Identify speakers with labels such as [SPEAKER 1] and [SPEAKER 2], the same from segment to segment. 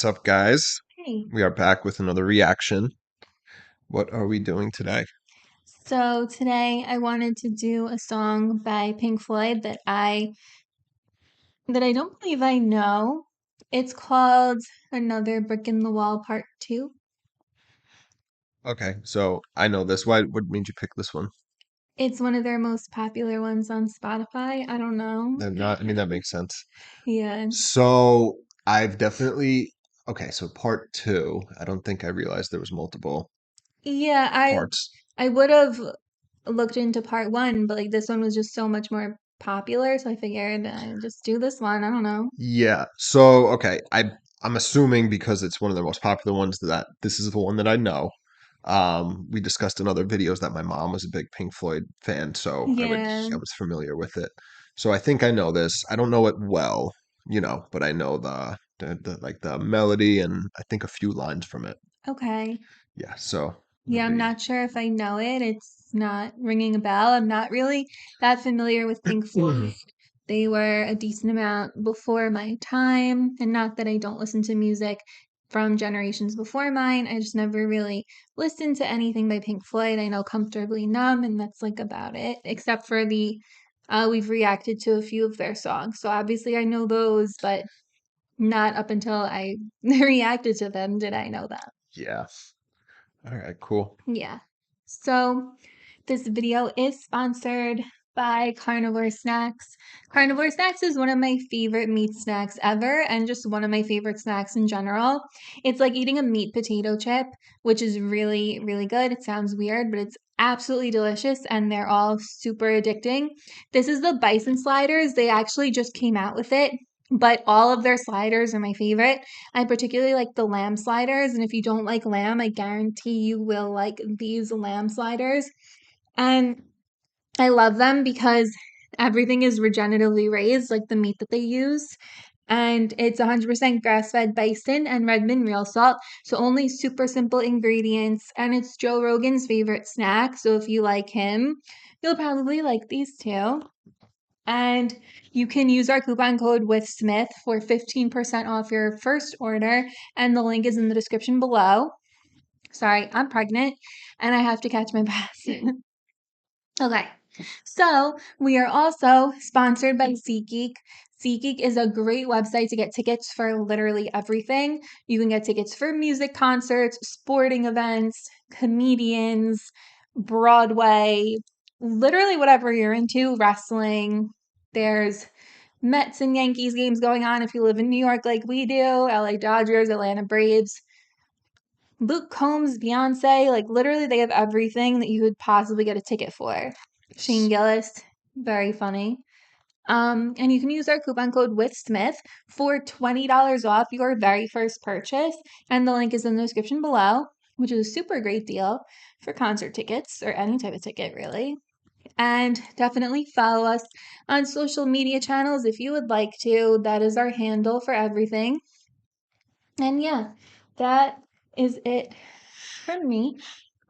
[SPEAKER 1] What's up, guys?
[SPEAKER 2] Hey.
[SPEAKER 1] We are back with another reaction. What are we doing today?
[SPEAKER 2] So today I wanted to do a song by Pink Floyd that I don't believe I know. It's called Another Brick in the Wall Part 2.
[SPEAKER 1] Okay, so I know this. What made you pick this one?
[SPEAKER 2] It's one of their most popular ones on Spotify. I don't know.
[SPEAKER 1] That makes sense.
[SPEAKER 2] Yeah.
[SPEAKER 1] So I've definitely, okay, so part two. I don't think I realized there was multiple
[SPEAKER 2] Yeah,
[SPEAKER 1] parts.
[SPEAKER 2] I would have looked into part 1, but like this one was just so much more popular, so I figured I'd just do this one. I don't know.
[SPEAKER 1] Yeah. So okay, I'm assuming because it's one of the most popular ones that this is the one that I know. We discussed in other videos that my mom was a big Pink Floyd fan, so
[SPEAKER 2] Yeah.
[SPEAKER 1] I was familiar with it. So I think I know this. I don't know it well, but I know the like the melody and I think a few lines from it.
[SPEAKER 2] Okay.
[SPEAKER 1] Yeah, so it'll
[SPEAKER 2] Yeah, I'm
[SPEAKER 1] be
[SPEAKER 2] not sure if I know it. It's not ringing a bell. I'm not really that familiar with Pink Floyd. They were a decent amount before my time, and not that I don't listen to music from generations before mine. I just never really listened to anything by Pink Floyd. I know Comfortably Numb, and that's like about it, except for we've reacted to a few of their songs. So obviously I know those, but not up until I reacted to them did I know that.
[SPEAKER 1] yeah. All right, cool.
[SPEAKER 2] Yeah. So this video is sponsored by Carnivore Snacks. Carnivore Snacks is one of my favorite meat snacks ever and just one of my favorite snacks in general. It's like eating a meat potato chip, which is really, really good. It sounds weird, but it's absolutely delicious and they're all super addicting. This is the bison sliders. They actually just came out with it. But all of their sliders are my favorite. I particularly like the lamb sliders, and if you don't like lamb, I guarantee you will like these lamb sliders. And I love them because everything is regeneratively raised, like the meat that they use. And it's 100% grass fed bison and Redmond real salt. So only super simple ingredients. And it's Joe Rogan's favorite snack. So if you like him, you'll probably like these too. And you can use our coupon code with Smith for 15% off your first order. And the link is in the description below. Sorry, I'm pregnant and I have to catch my breath. Okay, so we are also sponsored by SeatGeek. SeatGeek is a great website to get tickets for literally everything. You can get tickets for music concerts, sporting events, comedians, Broadway, literally whatever you're into, wrestling. There's Mets and Yankees games going on if you live in New York like we do, LA Dodgers, Atlanta Braves. Luke Combs, Beyonce, like literally they have everything that you could possibly get a ticket for. Shane
[SPEAKER 1] Yes.
[SPEAKER 2] Gillis, very funny. And you can use our coupon code with Smith for $20 off your very first purchase. And the link is in the description below, which is a super great deal for concert tickets or any type of ticket, really. And definitely follow us on social media channels if you would like to. That is our handle for everything. And yeah, that is it from me.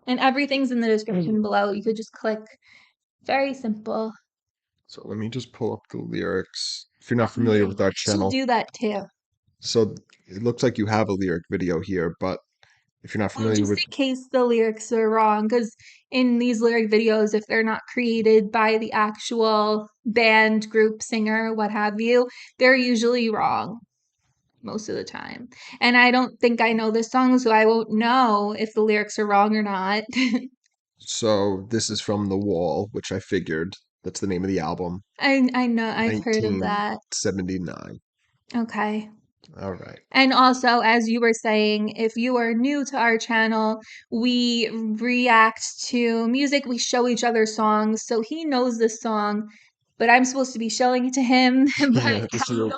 [SPEAKER 2] And everything's in the description below. You could just click. Very simple.
[SPEAKER 1] So let me just pull up the lyrics. If you're not familiar
[SPEAKER 2] Yeah,
[SPEAKER 1] with our
[SPEAKER 2] she'll
[SPEAKER 1] channel,
[SPEAKER 2] do that too.
[SPEAKER 1] so it looks like you have a lyric video here, but if you're not
[SPEAKER 2] Well,
[SPEAKER 1] familiar
[SPEAKER 2] just
[SPEAKER 1] with,
[SPEAKER 2] in case the lyrics are wrong, because in these lyric videos, if they're not created by the actual band, group, singer, what have you, they're usually wrong most of the time. And I don't think I know this song, so I won't know if the lyrics are wrong or not.
[SPEAKER 1] so this is from The Wall, which I figured that's the name of the album,
[SPEAKER 2] I know I've heard of that.
[SPEAKER 1] 1979.
[SPEAKER 2] Okay.
[SPEAKER 1] All right.
[SPEAKER 2] And also, as you were saying, if you are new to our channel, we react to music, we show each other songs. So he knows this song, but I'm supposed to be showing it to him. But
[SPEAKER 1] This is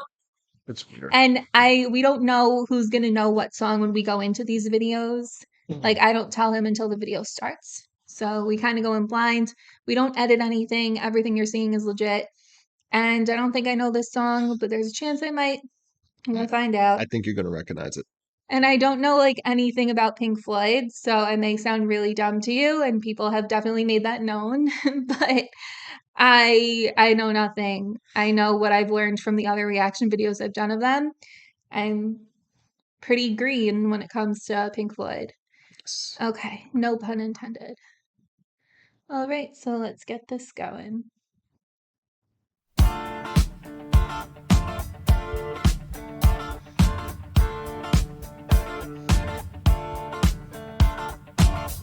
[SPEAKER 1] it's weird.
[SPEAKER 2] we don't know who's gonna know what song when we go into these videos. Like I don't tell him until the video starts. So we kind of go in blind. We don't edit anything. Everything you're seeing is legit. And I don't think I know this song, but there's a chance I might. We'll find out.
[SPEAKER 1] I think you're gonna recognize it.
[SPEAKER 2] And I don't know like anything about Pink Floyd, so I may sound really dumb to you, and people have definitely made that known. But I know nothing. I know what I've learned from the other reaction videos I've done of them. I'm pretty green when it comes to Pink Floyd.
[SPEAKER 1] Yes.
[SPEAKER 2] Okay, no pun intended. All right, so let's get this going.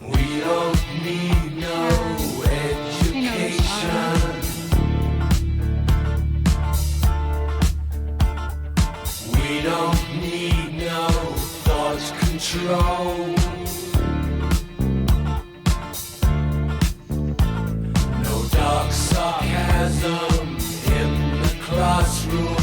[SPEAKER 3] We don't need no
[SPEAKER 2] I know this song.
[SPEAKER 3] education. We don't need no thought control. No dark sarcasm in the classroom.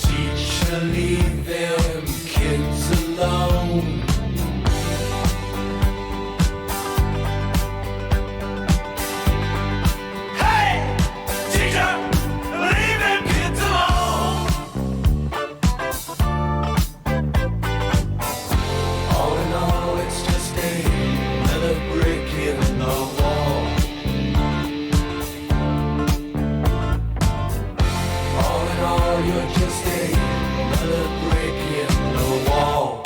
[SPEAKER 3] Teacher, leave them kids alone. Hey, teacher, leave them kids alone. All in all, it's just another brick in the wall. All in all, you're just another brick in the wall.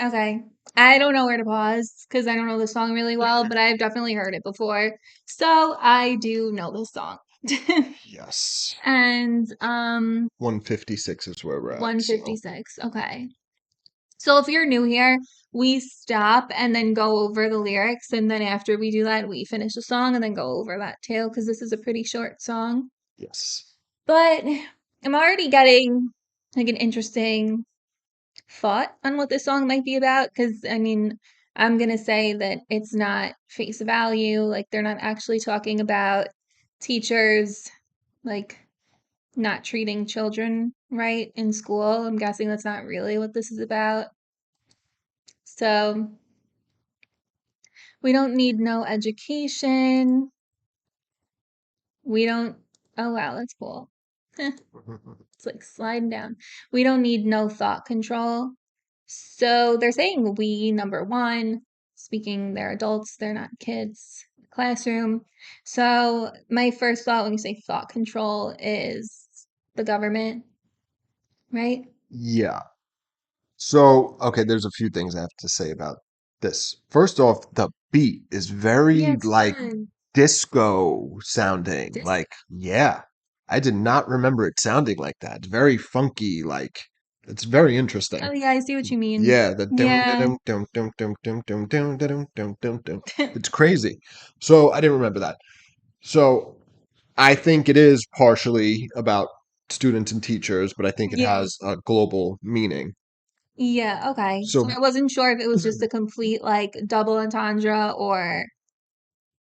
[SPEAKER 2] Okay. I don't know where to pause because I don't know the song really well, but I've definitely heard it before. So I do know this song.
[SPEAKER 1] Yes.
[SPEAKER 2] And
[SPEAKER 1] 156 is where we're at. So
[SPEAKER 2] 156. Okay. So if you're new here, we stop and then go over the lyrics, and then after we do that, we finish the song and then go over that too because this is a pretty short song.
[SPEAKER 1] yes.
[SPEAKER 2] But I'm already getting like an interesting thought on what this song might be about because I mean, I'm gonna say that it's not face value, like they're not actually talking about teachers like not treating children right in school. I'm guessing that's not really what this is about. So we don't need no education. We don't, oh wow, that's cool. It's like sliding down. We don't need no thought control. So they're saying we, number one, speaking they're adults, they're not kids, classroom. So my first thought when you say thought control is the government, right?
[SPEAKER 1] Yeah. So, okay, there's a few things I have to say about this. First off, the beat is
[SPEAKER 2] Yeah,
[SPEAKER 1] very
[SPEAKER 2] it's
[SPEAKER 1] like
[SPEAKER 2] fun.
[SPEAKER 1] disco sounding.
[SPEAKER 2] Disc.
[SPEAKER 1] Like, yeah. I did not remember it sounding like that. It's very funky, like it's very interesting.
[SPEAKER 2] Oh yeah, I see what you mean.
[SPEAKER 1] Yeah, the dum
[SPEAKER 2] Yeah.
[SPEAKER 1] dum dum dum dum dum dum dum dum dum dum dum. It's crazy. So I didn't remember that. So I think it is partially about students and teachers, but I think it
[SPEAKER 2] Yeah.
[SPEAKER 1] has a global meaning.
[SPEAKER 2] Yeah, okay. So
[SPEAKER 1] So
[SPEAKER 2] I wasn't sure if it was just a complete like double entendre or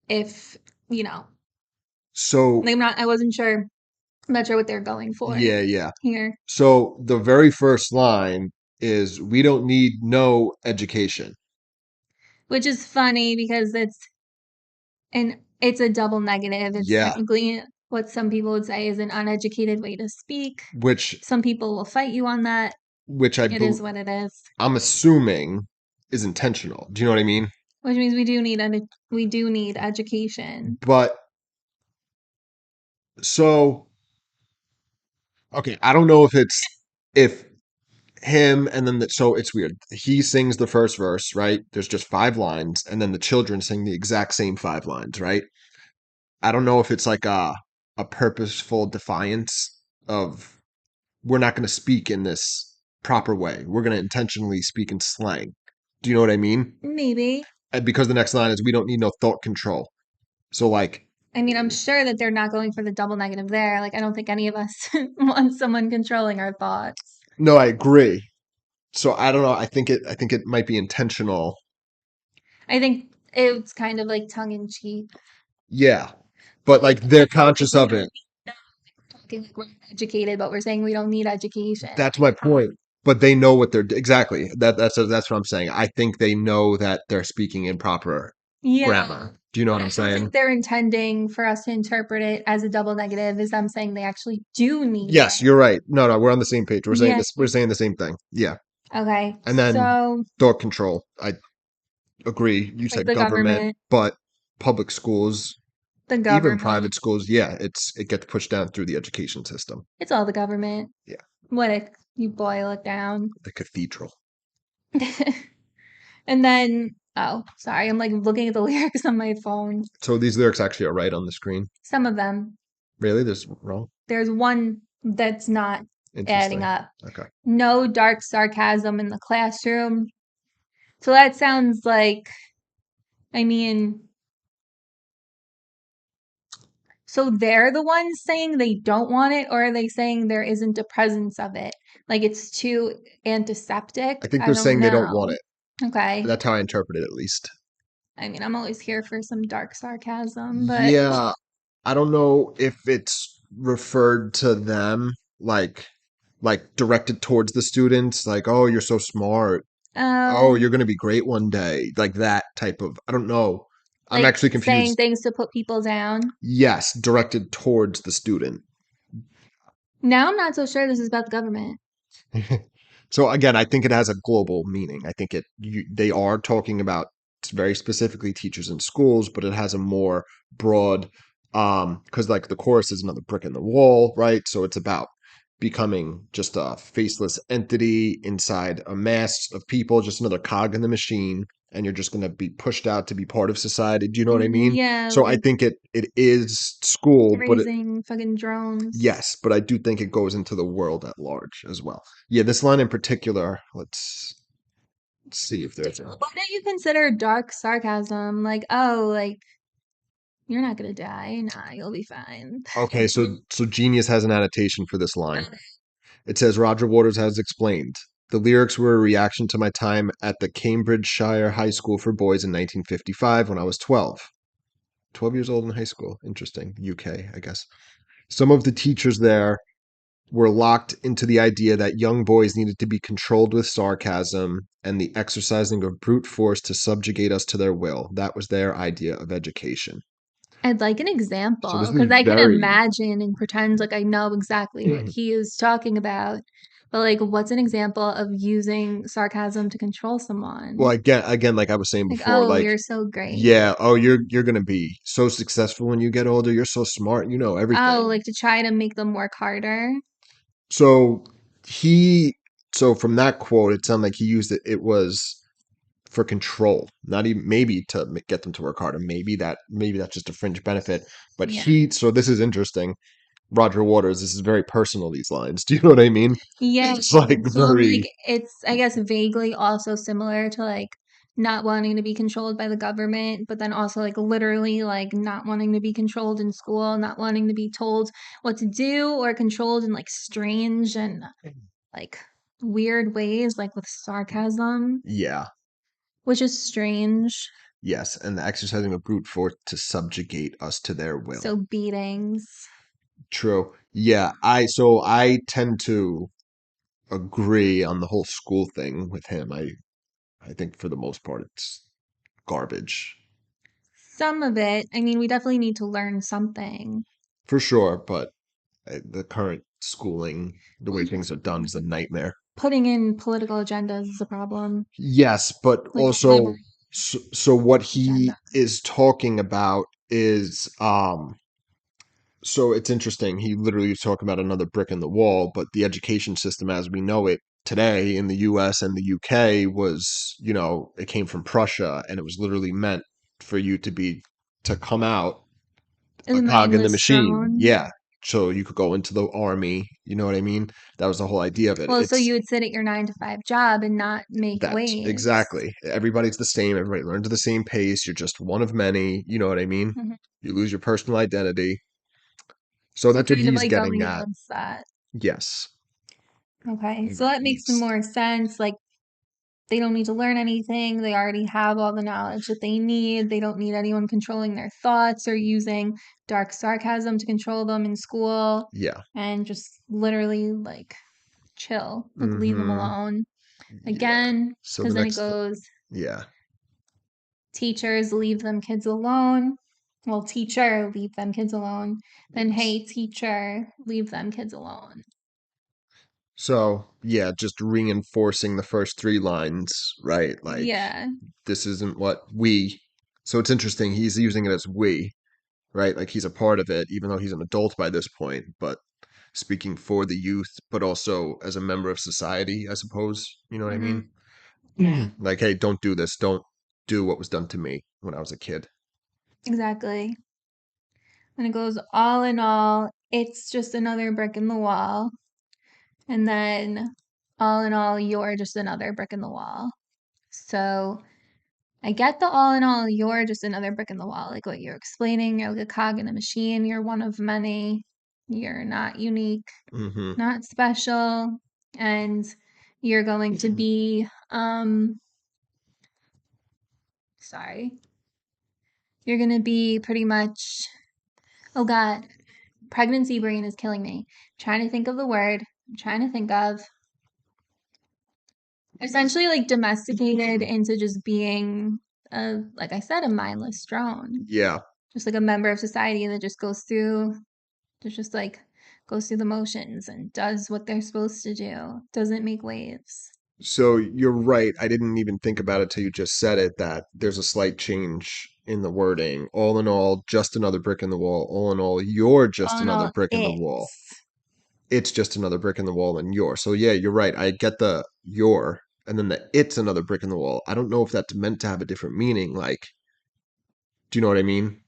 [SPEAKER 2] if, you know,
[SPEAKER 1] so
[SPEAKER 2] I wasn't sure. I'm not sure what they're going for
[SPEAKER 1] yeah, yeah.
[SPEAKER 2] here.
[SPEAKER 1] So the very first line is we don't need no education.
[SPEAKER 2] Which is funny because it's a double negative. It's
[SPEAKER 1] Yeah,
[SPEAKER 2] technically what some people would say is an uneducated way to speak.
[SPEAKER 1] which
[SPEAKER 2] Some people will fight you on that.
[SPEAKER 1] which
[SPEAKER 2] It is what it is.
[SPEAKER 1] I'm assuming is intentional. Do you know what I mean?
[SPEAKER 2] Which means we do need education.
[SPEAKER 1] But so okay, I don't know if him and then so it's weird. He sings the first verse, right? There's just five lines, and then the children sing the exact same five lines, right? I don't know if it's like a purposeful defiance of we're not going to speak in this proper way. We're going to intentionally speak in slang. Do you know what I mean?
[SPEAKER 2] Maybe.
[SPEAKER 1] And because the next line is we don't need no thought control. So like
[SPEAKER 2] I mean, I'm sure that they're not going for the double negative there. Like, I don't think any of us want someone controlling our thoughts.
[SPEAKER 1] No, I agree. So I don't know. I think it might be intentional.
[SPEAKER 2] I think it's kind of like tongue in cheek.
[SPEAKER 1] Yeah. But like they're conscious of it.
[SPEAKER 2] Talking like we're educated, but we're saying we don't need education.
[SPEAKER 1] That's my point. But they know what they're exactly. That's what I'm saying. I think they know that they're speaking in proper
[SPEAKER 2] Yeah.
[SPEAKER 1] grammar. Do you know what I'm
[SPEAKER 2] I
[SPEAKER 1] saying?
[SPEAKER 2] think they're intending for us to interpret it as a double negative, is them saying they actually do need
[SPEAKER 1] Yes,
[SPEAKER 2] it.
[SPEAKER 1] you're right. No, we're on the same page. We're saying
[SPEAKER 2] Yeah.
[SPEAKER 1] this. We're saying the same thing. Yeah.
[SPEAKER 2] Okay.
[SPEAKER 1] And then
[SPEAKER 2] So,
[SPEAKER 1] thought control. I agree. You
[SPEAKER 2] like
[SPEAKER 1] said
[SPEAKER 2] the
[SPEAKER 1] government,
[SPEAKER 2] government,
[SPEAKER 1] but public schools,
[SPEAKER 2] the
[SPEAKER 1] even
[SPEAKER 2] government,
[SPEAKER 1] private schools, yeah, it gets pushed down through the education system.
[SPEAKER 2] it's all the government.
[SPEAKER 1] Yeah.
[SPEAKER 2] What if you boil it down?
[SPEAKER 1] The cathedral.
[SPEAKER 2] And then, oh, sorry, I'm like looking at the lyrics on my phone.
[SPEAKER 1] So these lyrics actually are right on the screen.
[SPEAKER 2] Some of them.
[SPEAKER 1] Really? There's wrong?
[SPEAKER 2] There's one that's not adding
[SPEAKER 1] Interesting.
[SPEAKER 2] up.
[SPEAKER 1] Okay.
[SPEAKER 2] No dark sarcasm in the classroom. So that sounds like, I mean, so they're the ones saying they don't want it, or are they saying there isn't a presence of it? Like it's too antiseptic?
[SPEAKER 1] I think
[SPEAKER 2] I
[SPEAKER 1] they're
[SPEAKER 2] don't
[SPEAKER 1] saying they don't want
[SPEAKER 2] know.
[SPEAKER 1] it.
[SPEAKER 2] Okay.
[SPEAKER 1] That's how I interpret it, at least.
[SPEAKER 2] I mean, I'm always here for some dark sarcasm, but
[SPEAKER 1] Yeah. I don't know if it's referred to them like directed towards the students, like, oh, you're so smart. Oh,
[SPEAKER 2] oh,
[SPEAKER 1] you're going to be great one day. Like that type of, I don't know. I'm
[SPEAKER 2] like
[SPEAKER 1] actually
[SPEAKER 2] saying
[SPEAKER 1] confused.
[SPEAKER 2] things to put people down.
[SPEAKER 1] Yes, directed towards the student.
[SPEAKER 2] Now I'm not so sure this is about the government.
[SPEAKER 1] So again, I think it has a global meaning. I think they are talking about very specifically teachers in schools, but it has a more broad because like the chorus is another brick in the wall, right? So it's about becoming just a faceless entity inside a mass of people, just another cog in the machine, and you're just going to be pushed out to be part of society. Do you know what I mean?
[SPEAKER 2] Yeah,
[SPEAKER 1] So I
[SPEAKER 2] like
[SPEAKER 1] think it is school, but
[SPEAKER 2] raising fucking drones.
[SPEAKER 1] yes, but I do think it goes into the world at large as well. Yeah, this line in particular, let's see if there's a
[SPEAKER 2] What do you consider dark sarcasm? Like, oh, like you're not gonna die. Nah, you'll be fine.
[SPEAKER 1] okay, so Genius has an annotation for this line. It says Roger Waters has explained. The lyrics were a reaction to my time at the Cambridgeshire High School for Boys in 1955 when I was 12. 12 years old in high school. Interesting. UK, I guess. Some of the teachers there were locked into the idea that young boys needed to be controlled with sarcasm and the exercising of brute force to subjugate us to their will. That was their idea of education.
[SPEAKER 2] I'd like an
[SPEAKER 1] So
[SPEAKER 2] example
[SPEAKER 1] this
[SPEAKER 2] because
[SPEAKER 1] is
[SPEAKER 2] I can
[SPEAKER 1] very
[SPEAKER 2] imagine and pretend like I know exactly what he is talking about. But like, what's an example of using sarcasm to control
[SPEAKER 1] well
[SPEAKER 2] someone?
[SPEAKER 1] again like I was saying
[SPEAKER 2] Like,
[SPEAKER 1] before,
[SPEAKER 2] oh,
[SPEAKER 1] like
[SPEAKER 2] you're so great.
[SPEAKER 1] yeah, oh you're gonna be so successful when you get older. You're so smart. You know
[SPEAKER 2] Oh,
[SPEAKER 1] everything.
[SPEAKER 2] like to try to make them work harder.
[SPEAKER 1] So he so from that quote, it sounded like he used it. It was for control, not even maybe to get them to work harder. Maybe that's just a fringe benefit. But
[SPEAKER 2] Yeah.
[SPEAKER 1] so this is interesting. Roger Waters, this is very personal. These lines, do you know what I mean?
[SPEAKER 2] Yeah.
[SPEAKER 1] It's like
[SPEAKER 2] So like
[SPEAKER 1] very
[SPEAKER 2] it's I guess vaguely also similar to like not wanting to be controlled by the government, but then also like literally like not wanting to be controlled in school, not wanting to be told what to do or controlled in like strange and like weird ways, like with sarcasm,
[SPEAKER 1] yeah,
[SPEAKER 2] which is strange.
[SPEAKER 1] yes, and the exercising of brute force to subjugate us to their will.
[SPEAKER 2] So beatings.
[SPEAKER 1] True. Yeah, I tend to agree on the whole school thing with him. I think for the most part it's garbage.
[SPEAKER 2] Some of it, I mean, we definitely need to learn something.
[SPEAKER 1] For sure, but the current schooling, the way things are done, is a nightmare.
[SPEAKER 2] Putting in political agendas is a problem.
[SPEAKER 1] Yes, but
[SPEAKER 2] Like liberal
[SPEAKER 1] also, so what he
[SPEAKER 2] agenda.
[SPEAKER 1] is talking about is, so it's interesting. He literally is talking about another brick in the wall, but the education system as we know it today in the US and the UK was, it came from Prussia and it was literally meant for you to come out
[SPEAKER 2] As
[SPEAKER 1] a
[SPEAKER 2] a
[SPEAKER 1] cog in the
[SPEAKER 2] mindless
[SPEAKER 1] machine.
[SPEAKER 2] drone.
[SPEAKER 1] Yeah. so you could go into the army. You know what I mean? That was the whole idea of it.
[SPEAKER 2] Well, so
[SPEAKER 1] It's
[SPEAKER 2] you would sit at your 9 to 5 job and not make
[SPEAKER 1] that
[SPEAKER 2] waves.
[SPEAKER 1] exactly. Everybody's the same. Everybody learns at the same pace. You're just one of many. You know what I mean?
[SPEAKER 2] Mhm.
[SPEAKER 1] You lose your personal identity. So
[SPEAKER 2] So
[SPEAKER 1] that's what
[SPEAKER 2] kind of
[SPEAKER 1] he's
[SPEAKER 2] like going
[SPEAKER 1] getting at.
[SPEAKER 2] against that.
[SPEAKER 1] Yes.
[SPEAKER 2] Okay, so that makes
[SPEAKER 1] Yes.
[SPEAKER 2] more sense. Like they don't need to learn anything. They already have all the knowledge that they need. They don't need anyone controlling their thoughts or using dark sarcasm to control them in school
[SPEAKER 1] Yeah.
[SPEAKER 2] and just literally like chill, like leave them
[SPEAKER 1] Mm-hmm.
[SPEAKER 2] alone.
[SPEAKER 1] Yeah.
[SPEAKER 2] Again,
[SPEAKER 1] So the
[SPEAKER 2] because then it
[SPEAKER 1] next,
[SPEAKER 2] goes
[SPEAKER 1] yeah.
[SPEAKER 2] teachers leave them kids alone. Well, teacher, leave them kids alone. Then,
[SPEAKER 1] Yes.
[SPEAKER 2] hey, teacher, leave them kids alone.
[SPEAKER 1] So yeah, just reinforcing the first three lines, right? Like
[SPEAKER 2] Yeah,
[SPEAKER 1] this isn't what we. So it's interesting. He's using it as we, right? Like he's a part of it, even though he's an adult by this point, but speaking for the youth, but also as a member of society, I suppose. You know what I
[SPEAKER 2] hmm
[SPEAKER 1] mean? Like, hey, don't do this. Don't do what was done to me when I was a kid.
[SPEAKER 2] exactly. And it goes all in all, it's just another brick in the wall. And then all in all, you're just another brick in the wall. So I get the all in all, you're just another brick in the wall, like what you're explaining. You're like a cog in a machine. You're one of many. You're not unique,
[SPEAKER 1] Mm-hmm.
[SPEAKER 2] not special. And you're going to be, sorry, you're going to be pretty much, oh God, pregnancy brain is killing me. I'm trying to think of the word. I'm trying to think of essentially like domesticated into just being a, like I said, a mindless drone.
[SPEAKER 1] Yeah.
[SPEAKER 2] Just like a member of society that just goes through, just like goes through the motions and does what they're supposed to do. Doesn't make waves.
[SPEAKER 1] So you're right. I didn't even think about it till you just said it, that there's a slight change in the wording. All in all, just another brick in the wall. All in all, you're just
[SPEAKER 2] All in
[SPEAKER 1] another
[SPEAKER 2] all,
[SPEAKER 1] brick in the wall.
[SPEAKER 2] it's
[SPEAKER 1] It's just another brick in the wall and you're. So yeah, you're right. I get the you're and then the it's another brick in the wall. I don't know if that's meant to have a different meaning. Like, do you know what I mean?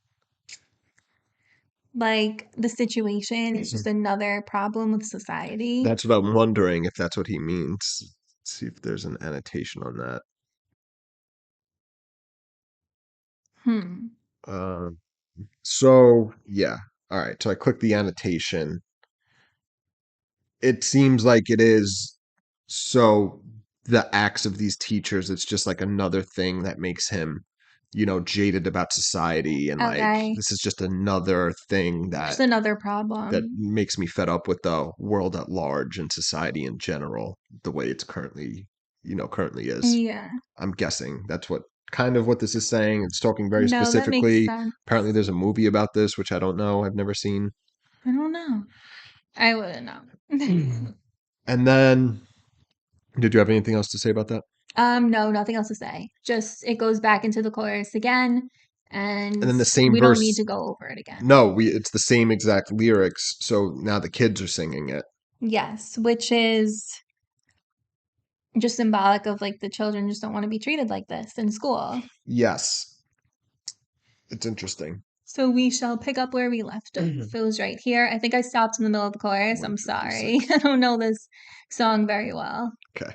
[SPEAKER 2] like the situation is just another problem with society.
[SPEAKER 1] That's what I'm wondering if that's what he means. Let's see if there's an annotation on that.
[SPEAKER 2] Hmm.
[SPEAKER 1] Um, so yeah. All right. So I click the annotation. It seems like it is so the acts of these teachers, it's just like another thing that makes him, jaded about society and like
[SPEAKER 2] Okay.
[SPEAKER 1] this is just another thing
[SPEAKER 2] Just
[SPEAKER 1] that
[SPEAKER 2] another
[SPEAKER 1] that
[SPEAKER 2] problem.
[SPEAKER 1] makes me fed up with the world at large and society in general, the way it's currently is.
[SPEAKER 2] Yeah.
[SPEAKER 1] I'm guessing that's what this is saying. It's talking very
[SPEAKER 2] No, that makes
[SPEAKER 1] specifically.
[SPEAKER 2] sense.
[SPEAKER 1] Apparently there's a movie about this, which I don't know. I've never seen.
[SPEAKER 2] I don't know. I wouldn't know.
[SPEAKER 1] And then did you have anything else to say about that?
[SPEAKER 2] No, nothing else to say. Just it goes back into the chorus again,
[SPEAKER 1] And
[SPEAKER 2] and
[SPEAKER 1] then the same
[SPEAKER 2] we don't need
[SPEAKER 1] verse.
[SPEAKER 2] to go over it again.
[SPEAKER 1] No, we it's the same exact lyrics. So now the kids are singing it.
[SPEAKER 2] Yes, which is just symbolic of like the children just don't want to be treated like this in school.
[SPEAKER 1] Yes. It's interesting.
[SPEAKER 2] So we shall pick up where we left off. It was right here. I think I stopped in the middle of the chorus. I'm sorry.
[SPEAKER 1] 156.
[SPEAKER 2] I don't know this song very well.
[SPEAKER 1] Okay.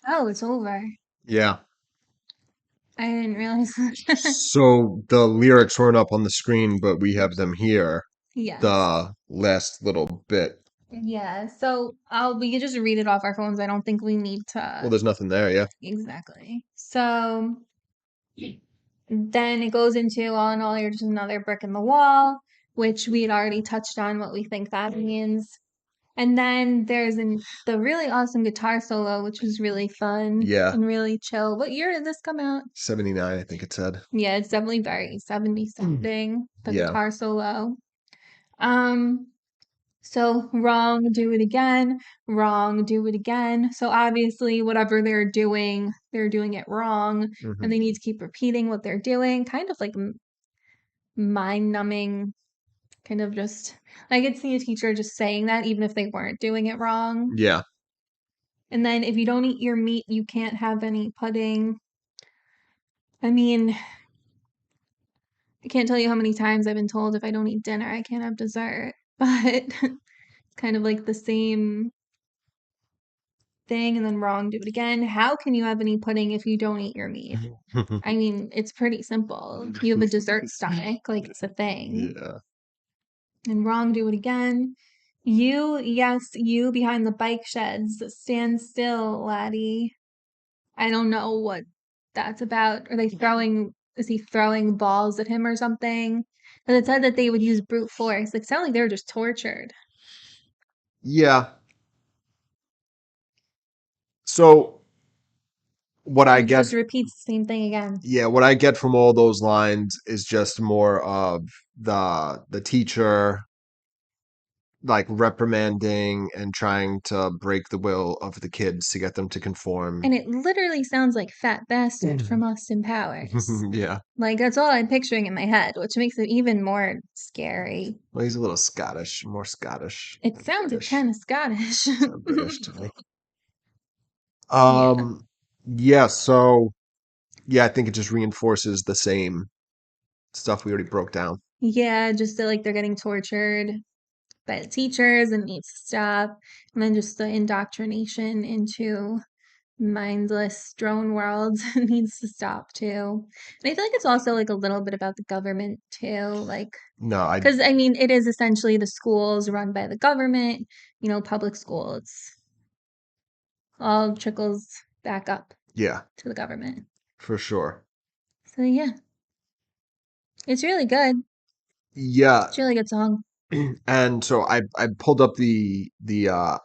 [SPEAKER 2] Oh, it's over.
[SPEAKER 1] Yeah.
[SPEAKER 2] I didn't realize.
[SPEAKER 1] So the lyrics weren't up on the screen, but we have them here.
[SPEAKER 2] Yes.
[SPEAKER 1] The last little bit.
[SPEAKER 2] Yeah. So we can just read it off our phones. I don't think we need
[SPEAKER 1] Well,
[SPEAKER 2] to.
[SPEAKER 1] there's nothing there, yeah.
[SPEAKER 2] Exactly. So then it goes into all in all, you're just another brick in the wall, which we had already touched on what we think that means. And then the really awesome guitar solo, which was really fun
[SPEAKER 1] Yeah.
[SPEAKER 2] and really chill. What year did this come out?
[SPEAKER 1] 79, I think it said.
[SPEAKER 2] Yeah, it's definitely very 70 something, the
[SPEAKER 1] Yeah.
[SPEAKER 2] guitar solo. Um, so wrong, do it again, wrong, do it again. So obviously, whatever they're doing it wrong, and
[SPEAKER 1] Hmm.
[SPEAKER 2] they need to keep repeating what they're doing, kind of like mind numbing, kind of just, I could see a teacher just saying that even if they weren't doing it wrong.
[SPEAKER 1] Yeah.
[SPEAKER 2] And then if you don't eat your meat, you can't have any pudding. I mean, I can't tell you how many times I've been told if I don't eat dinner, I can't have dessert. But it's kind of like the same thing and then wrong, do it again. How can you have any pudding if you don't eat your meat? I mean, it's pretty simple. You have a dessert stomach, like it's a thing.
[SPEAKER 1] Yeah.
[SPEAKER 2] And wrong, do it again. You, yes, you behind the bike sheds. Stand still, laddie. I don't know what that's about. Is he throwing balls at him or something? Because it said that they would use brute force. Like, it sounded like they were just tortured.
[SPEAKER 1] Yeah. So what I
[SPEAKER 2] And it
[SPEAKER 1] get,
[SPEAKER 2] just repeats the same thing again.
[SPEAKER 1] yeah, what I get from all those lines is just more of the teacher like reprimanding and trying to break the will of the kids to get them to conform.
[SPEAKER 2] And it literally sounds like Fat Bastard from Austin Powers.
[SPEAKER 1] Yeah.
[SPEAKER 2] Like, that's all I'm picturing in my head, which makes it even more scary.
[SPEAKER 1] Well, he's a little Scottish, more Scottish
[SPEAKER 2] It
[SPEAKER 1] than
[SPEAKER 2] sounded
[SPEAKER 1] British.
[SPEAKER 2] kind of Scottish.
[SPEAKER 1] Sound British to me.
[SPEAKER 2] Yeah.
[SPEAKER 1] Um, yeah, so yeah, I think it just reinforces the same stuff we already broke down.
[SPEAKER 2] Yeah, just that, like, they're getting tortured by the teachers and it needs to stop. And then just the indoctrination into mindless drone worlds needs to stop too. And I feel like it's also like a little bit about the government too. Like,
[SPEAKER 1] No, I
[SPEAKER 2] because I mean, it is essentially the schools run by the government, public school. It's all trickles back up
[SPEAKER 1] yeah,
[SPEAKER 2] to the government.
[SPEAKER 1] for sure.
[SPEAKER 2] So yeah, it's really good.
[SPEAKER 1] Yeah,
[SPEAKER 2] It's a really good song.
[SPEAKER 1] and so I pulled up the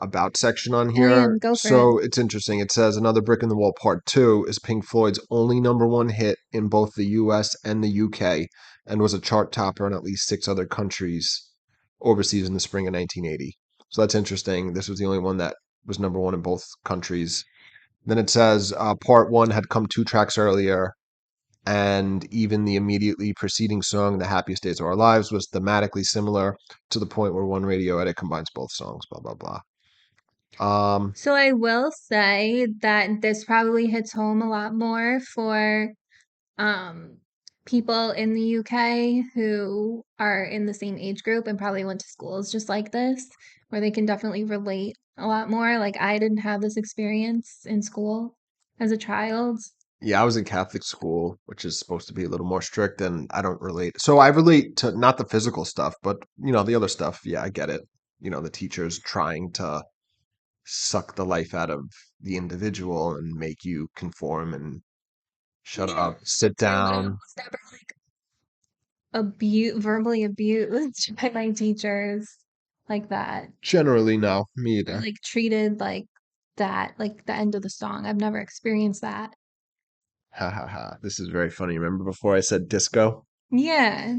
[SPEAKER 1] about section on
[SPEAKER 2] Oh yeah,
[SPEAKER 1] here.
[SPEAKER 2] go for it.
[SPEAKER 1] So it's interesting. It says Another Brick in the Wall Part 2 is Pink Floyd's only number one hit in both the US and the UK and was a chart topper in at least six other countries overseas in the spring of 1980. So that's interesting. This was the only one that was number one in both countries. Then it says Part 1 had come two tracks earlier, and even the immediately preceding song, The Happiest Days of Our Lives, was thematically similar to the point where one radio edit combines both songs, blah, blah, blah.
[SPEAKER 2] So I will say that this probably hits home a lot more for um people in the UK who are in the same age group and probably went to schools just like this, where they can definitely relate a lot more. Like I didn't have this experience in school as a child.
[SPEAKER 1] Yeah, I was in Catholic school, which is supposed to be a little more strict, and I don't relate. So I relate to not the physical stuff, but the other stuff. Yeah, I get it. The teachers trying to suck the life out of the individual and make you conform and shut
[SPEAKER 2] Yeah.
[SPEAKER 1] up, sit
[SPEAKER 2] I literally
[SPEAKER 1] down.
[SPEAKER 2] was never like verbally abused by my teachers like that.
[SPEAKER 1] Generally, no, me
[SPEAKER 2] Or
[SPEAKER 1] either.
[SPEAKER 2] like treated like that, like the end of the song. I've never experienced that.
[SPEAKER 1] Ha ha ha. This is very funny. Remember before I said disco?
[SPEAKER 2] Yeah.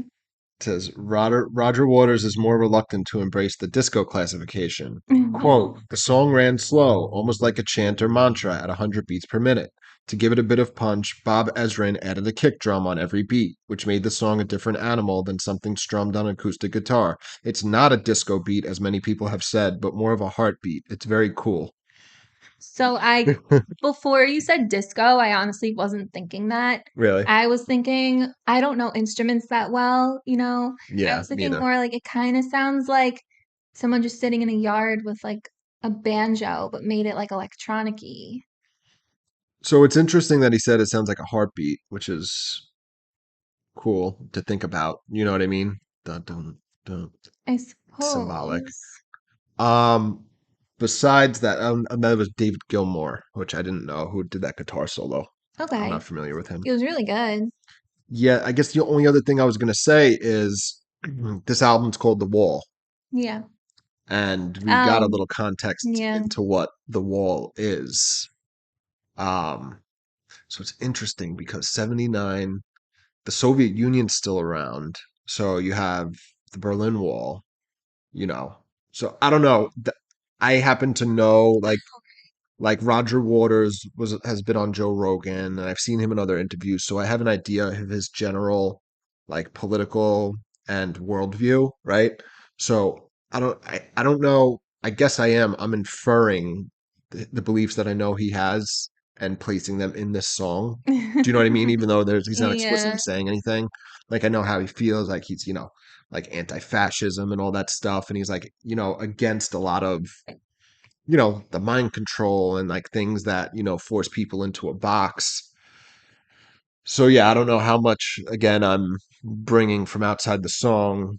[SPEAKER 1] It says Roger Waters is more reluctant to embrace the disco classification. Quote, the song ran slow, almost like a chant or mantra at 100 beats per minute. To give it a bit of punch, Bob Ezrin added a kick drum on every beat, which made the song a different animal than something strummed on acoustic guitar. It's not a disco beat, as many people have said, but more of a heartbeat. It's very cool.
[SPEAKER 2] So before you said disco, I honestly wasn't thinking that.
[SPEAKER 1] Really?
[SPEAKER 2] I was thinking, I don't know instruments that well. I
[SPEAKER 1] Yeah,
[SPEAKER 2] was thinking
[SPEAKER 1] neither.
[SPEAKER 2] more like it kind of sounds like someone just sitting in a yard with like a banjo, but made it like electronic-y.
[SPEAKER 1] So it's interesting that he said it sounds like a heartbeat, which is cool to think about. You know what I mean? Dun, dun, dun.
[SPEAKER 2] I
[SPEAKER 1] Symbolic.
[SPEAKER 2] suppose.
[SPEAKER 1] Um, besides that, that was David Gilmour, which I didn't know who did that guitar solo. I'm not
[SPEAKER 2] Okay.
[SPEAKER 1] familiar with him.
[SPEAKER 2] It was really good.
[SPEAKER 1] Yeah, I guess the only other thing I was gonna say is this album's called The Wall,
[SPEAKER 2] Yeah.
[SPEAKER 1] and we got a
[SPEAKER 2] Oh,
[SPEAKER 1] little context
[SPEAKER 2] yeah.
[SPEAKER 1] into what The Wall is. Um, so it's interesting because 79, the Soviet Union's still around. So you have the Berlin Wall, you know. So I don't know. I happen to know like Roger Waters has been on Joe Rogan, and I've seen him in other interviews, so I have an idea of his general like political and worldview, right? So I don't know. I guess I'm inferring the beliefs that I know he has and placing them in this song. Do you know what I mean? Even though he's not explicitly
[SPEAKER 2] Yeah,
[SPEAKER 1] saying anything, like I know how he feels, like he's like anti-fascism and all that stuff, and he's like against a lot of the mind control and like things that force people into a box. So yeah, I don't know how much again I'm bringing from outside the song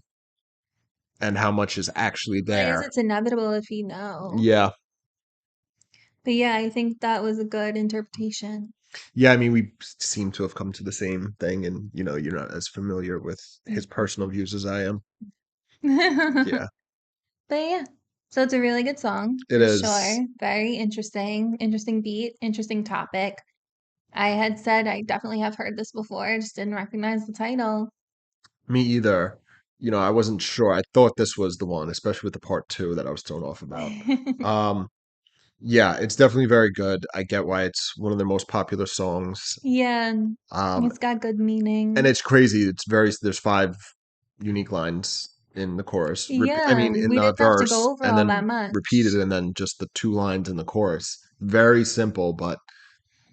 [SPEAKER 1] and how much is actually
[SPEAKER 2] I guess
[SPEAKER 1] there.
[SPEAKER 2] it's inevitable if you know.
[SPEAKER 1] Yeah.
[SPEAKER 2] But yeah, I think that was a good interpretation.
[SPEAKER 1] Yeah, I mean we seem to have come to the same thing, and you're not as familiar with his personal views as I am. Yeah,
[SPEAKER 2] But yeah, so it's a really good song
[SPEAKER 1] it
[SPEAKER 2] for
[SPEAKER 1] is.
[SPEAKER 2] sure. Very interesting, interesting beat, interesting topic. I had said I definitely have heard this before, I just didn't recognize the title.
[SPEAKER 1] Me either. I wasn't sure. I thought this was the one, especially with the part two that I was thrown off about. Um, yeah, it's definitely very good. I get why it's one of their most popular songs.
[SPEAKER 2] Yeah,
[SPEAKER 1] Um,
[SPEAKER 2] it's got good
[SPEAKER 1] and
[SPEAKER 2] meaning.
[SPEAKER 1] it's crazy. There's five unique lines in the chorus. I
[SPEAKER 2] Yeah,
[SPEAKER 1] mean, in
[SPEAKER 2] we
[SPEAKER 1] the
[SPEAKER 2] didn't have to go
[SPEAKER 1] verse,
[SPEAKER 2] over
[SPEAKER 1] and
[SPEAKER 2] all that
[SPEAKER 1] then repeated,
[SPEAKER 2] much.
[SPEAKER 1] and then just the two lines in the chorus. Very simple, but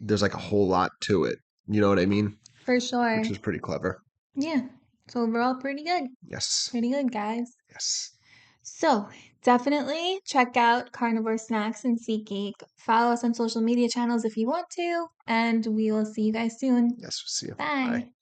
[SPEAKER 1] there's like a whole lot to it. You know what I mean?
[SPEAKER 2] For
[SPEAKER 1] Which
[SPEAKER 2] sure.
[SPEAKER 1] is pretty clever.
[SPEAKER 2] Yeah, so overall, pretty good.
[SPEAKER 1] Yes.
[SPEAKER 2] Pretty good, guys.
[SPEAKER 1] Yes.
[SPEAKER 2] So, definitely check out Carnivore Snacks and SeatGeek. Follow us on social media channels if you want to, and we will see you guys soon.
[SPEAKER 1] Yes. We'll see you. Bye.
[SPEAKER 2] Bye.